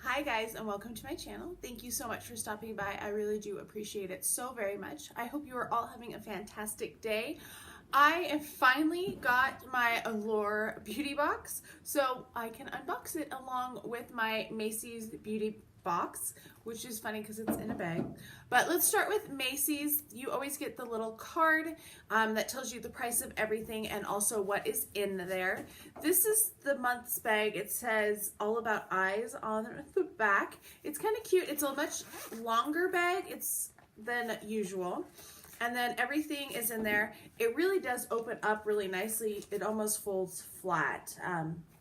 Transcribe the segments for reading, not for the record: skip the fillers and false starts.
Hi guys, and welcome to my channel. Thank you so much for stopping by. I really do appreciate it so very much. I hope you are all having a fantastic day. I have finally got my Allure beauty box, so I can unbox it along with my Macy's beauty box, which is funny because it's in a bag. But let's start with Macy's. You always get the little card that tells you the price of everything and also what is in there. This is the month's bag. It says all about eyes on the back. It's kind of cute. It's a much longer bag than usual. And then everything is in there. It really does open up really nicely. It almost folds flat.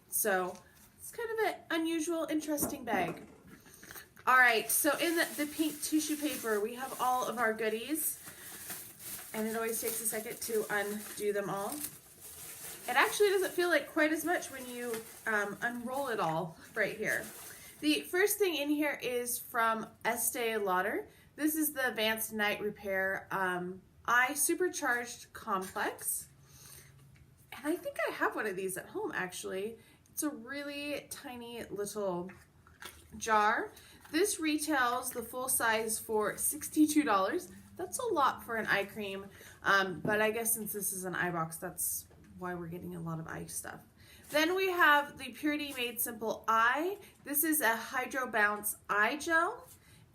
So it's kind of an unusual, interesting bag. All right, so in the pink tissue paper, we have all of our goodies. And it always takes a second to undo them all. It actually doesn't feel like quite as much when you unroll it all right here. The first thing in here is from Estee Lauder. This is the Advanced Night Repair Eye Supercharged Complex. And I think I have one of these at home, actually. It's a really tiny little jar. This retails the full size for $62. That's a lot for an eye cream, but I guess since this is an eye box, that's why we're getting a lot of eye stuff. Then we have the Purity Made Simple Eye. This is a Hydro Bounce Eye Gel,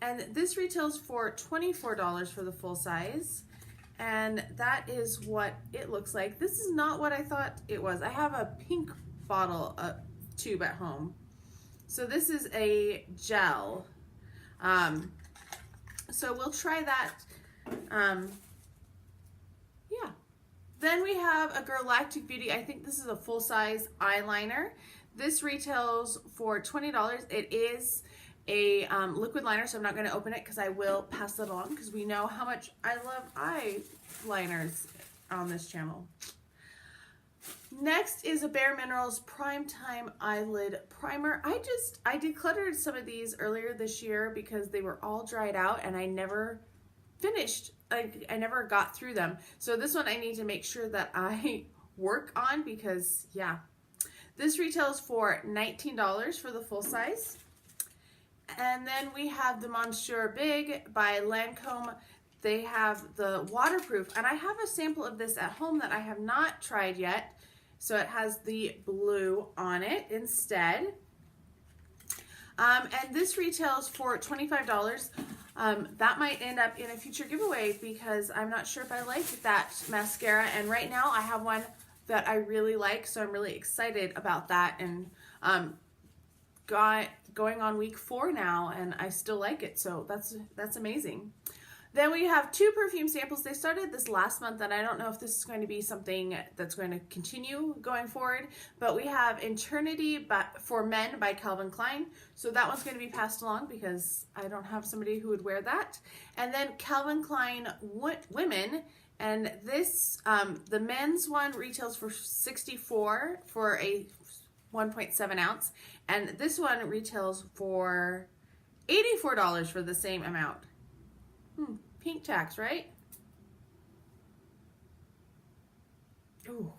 and this retails for $24 for the full size, and that is what it looks like. This is not what I thought it was. I have a pink bottle tube at home. So this is a gel. So we'll try that. Yeah. Then we have a Galactic Beauty. I think this is a full-size eyeliner. This retails for $20. It is a liquid liner, so I'm not going to open it because I will pass it along because we know how much I love eyeliners on this channel. Next is a Bare Minerals Primetime Eyelid Primer. I decluttered some of these earlier this year because they were all dried out and I never finished. I never got through them. So this one I need to make sure that I work on because, yeah. This retails for $19 for the full size. And then we have the Monsieur Big by Lancome. They have the waterproof, and I have a sample of this at home that I have not tried yet. So it has the blue on it instead. And this retails for $25. That might end up in a future giveaway because I'm not sure if I like that mascara. And right now I have one that I really like, so I'm really excited about that. And going on week 4 now, and I still like it, so that's amazing. Then we have 2 perfume samples. They started this last month, and I don't know if this is going to be something that's going to continue going forward, but we have Eternity for Men by Calvin Klein. So that one's going to be passed along because I don't have somebody who would wear that. And then Calvin Klein Women, and this, the men's one retails for $64 for a 1.7 ounce, and this one retails for $84 for the same amount. Pink tax, right? Ooh,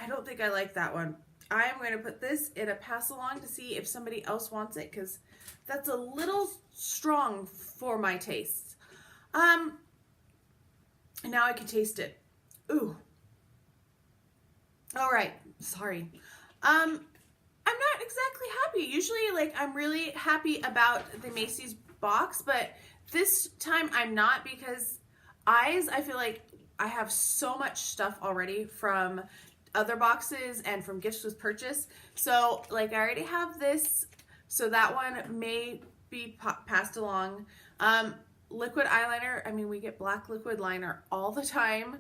I don't think I like that one. I am going to put this in a pass along to see if somebody else wants it because that's a little strong for my tastes. Now I can taste it. Ooh. All right, sorry. I'm not exactly happy. Usually, like, I'm really happy about the Macy's box, but this time I'm not because eyes, I feel like I have so much stuff already from other boxes and from gifts with purchase. So, like, I already have this, so that one may be passed along. Liquid eyeliner, I mean, we get black liquid liner all the time.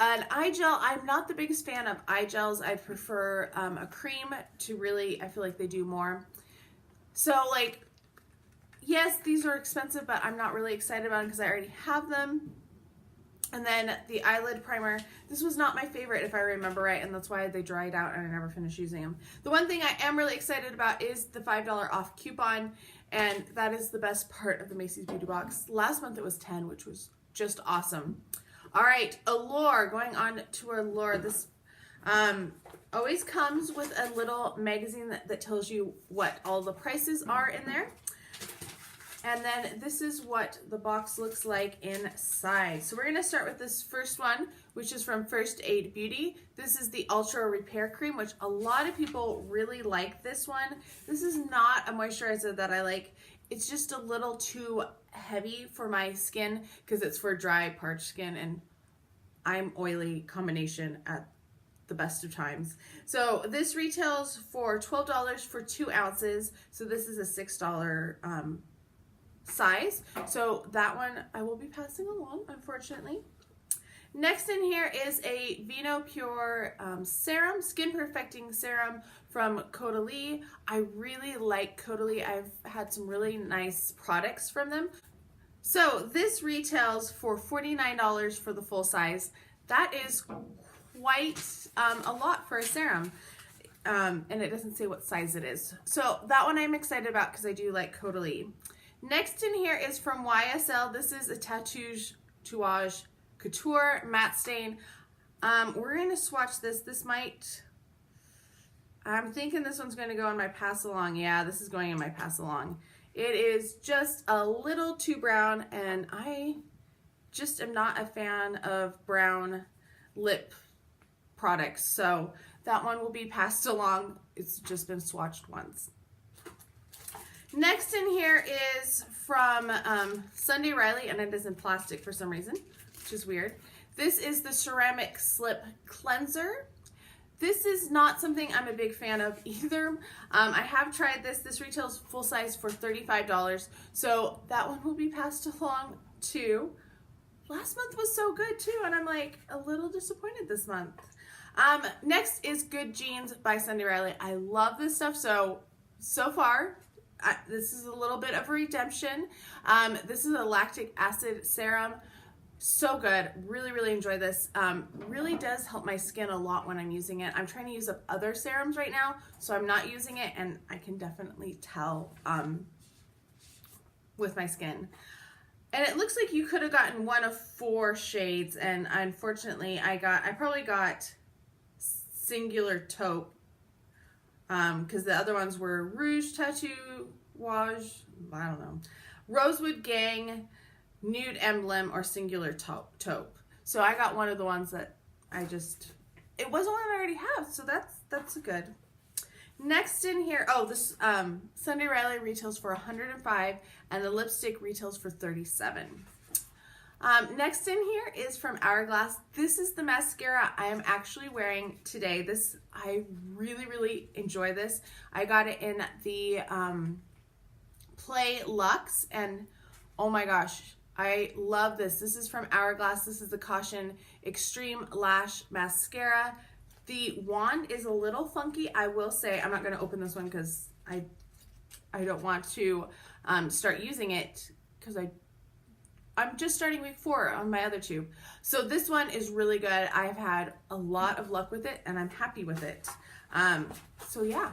An eye gel, I'm not the biggest fan of eye gels. I prefer a cream to really, I feel like they do more. So, like, yes, these are expensive, but I'm not really excited about them because I already have them. And then the eyelid primer, this was not my favorite if I remember right, and that's why they dried out and I never finished using them. The one thing I am really excited about is the $5 off coupon, and that is the best part of the Macy's Beauty Box. Last month it was $10, which was just awesome. All right, Allure, going on to Allure. This Always comes with a little magazine that tells you what all the prices are in there. And then this is what the box looks like inside. So we're gonna start with this first one, which is from First Aid Beauty. This is the Ultra Repair Cream, which a lot of people really like this one. This is not a moisturizer that I like. It's just a little too heavy for my skin because it's for dry, parched skin, and I'm oily combination at the best of times. So this retails for $12 for 2 ounces. So this is a $6 size. So that one I will be passing along, unfortunately. Next in here is a Vino Pure serum, skin perfecting serum from Caudalie. I really like Caudalie. I've had some really nice products from them. So this retails for $49 for the full size. That is quite a lot for a serum. And it doesn't say what size it is. So that one I'm excited about because I do like Caudalie. Next in here is from YSL. This is a Tatouage Couture Matte Stain. We're going to swatch this. This might, I'm thinking this one's going to go in my pass along. Yeah, this is going in my pass along. It is just a little too brown, and I just am not a fan of brown lip products. So that one will be passed along. It's just been swatched once. Next in here is from Sunday Riley, and it is in plastic for some reason, which is weird. This is the Ceramic Slip Cleanser. This is not something I'm a big fan of either. I have tried this. This retails full size for $35, so that one will be passed along too. Last month was so good too, and I'm like a little disappointed this month. Next is Good Genes by Sunday Riley. I love this stuff, so far, this is a little bit of a redemption. This is a lactic acid serum. So good. Really, really enjoy this. Really does help my skin a lot when I'm using it. I'm trying to use up other serums right now, so I'm not using it, and I can definitely tell with my skin. And it looks like you could have gotten one of 4 shades, and unfortunately I probably got Singular Taupe, because the other ones were Rouge Tatouage, I don't know, Rosewood Gang, Nude Emblem, or Singular Taupe. So I got one of the ones that it wasn't one I already have, so that's good. Next in here, this Sunday Riley retails for $105, and the lipstick retails for $37. Next in here is from Hourglass. This is the mascara I am actually wearing today. I really, really enjoy this. I got it in the Play Luxe, and oh my gosh, I love this. This is from Hourglass. This is the Caution Extreme Lash Mascara. The wand is a little funky, I will say. I'm not going to open this one because I don't want to start using it because I'm just starting week 4 on my other tube. So this one is really good. I've had a lot of luck with it, and I'm happy with it. So yeah.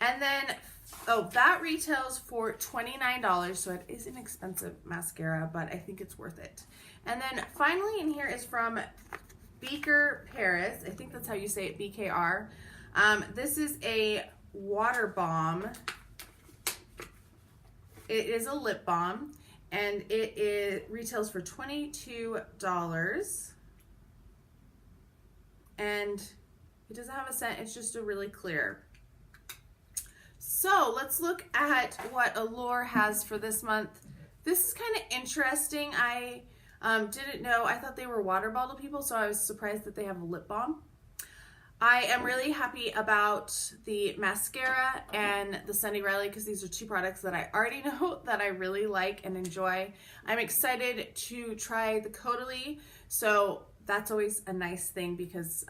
And then, that retails for $29, so it is an expensive mascara, but I think it's worth it. And then finally in here is from Beaker Paris. I think that's how you say it, BKR. This is a water bomb. It is a lip balm, and it retails for $22. And it doesn't have a scent, it's just a really clear. So let's look at what Allure has for this month. This is kind of interesting. I didn't know. I thought they were water bottle people, so I was surprised that they have a lip balm. I am really happy about the mascara and the Sunday Riley because these are 2 products that I already know that I really like and enjoy. I'm excited to try the Caudalie, so that's always a nice thing because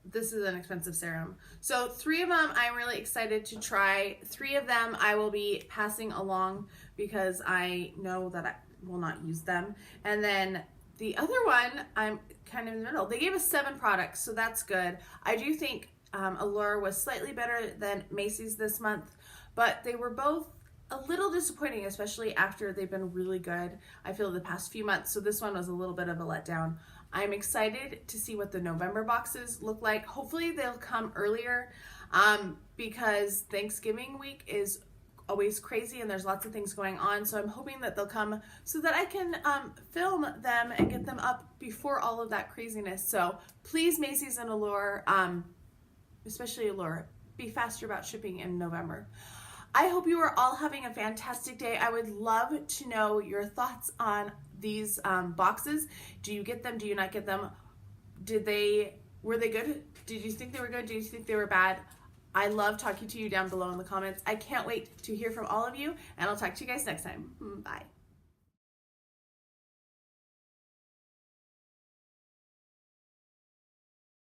this is an expensive serum. So 3 of them I'm really excited to try. 3 of them I will be passing along because I know that I will not use them. And then the other one, I'm kind of in the middle. They gave us 7 products, so that's good. I do think Allure was slightly better than Macy's this month, but they were both a little disappointing, especially after they've been really good, I feel, the past few months. So this one was a little bit of a letdown. I'm excited to see what the November boxes look like. Hopefully they'll come earlier because Thanksgiving week is always crazy and there's lots of things going on. So I'm hoping that they'll come so that I can film them and get them up before all of that craziness. So please, Macy's and Allure, especially Allure, be faster about shipping in November. I hope you are all having a fantastic day. I would love to know your thoughts on these boxes. Do you get them? Do you not get them? Were they good? Did you think they were good? Did you think they were bad? I love talking to you down below in the comments. I can't wait to hear from all of you, and I'll talk to you guys next time. Bye.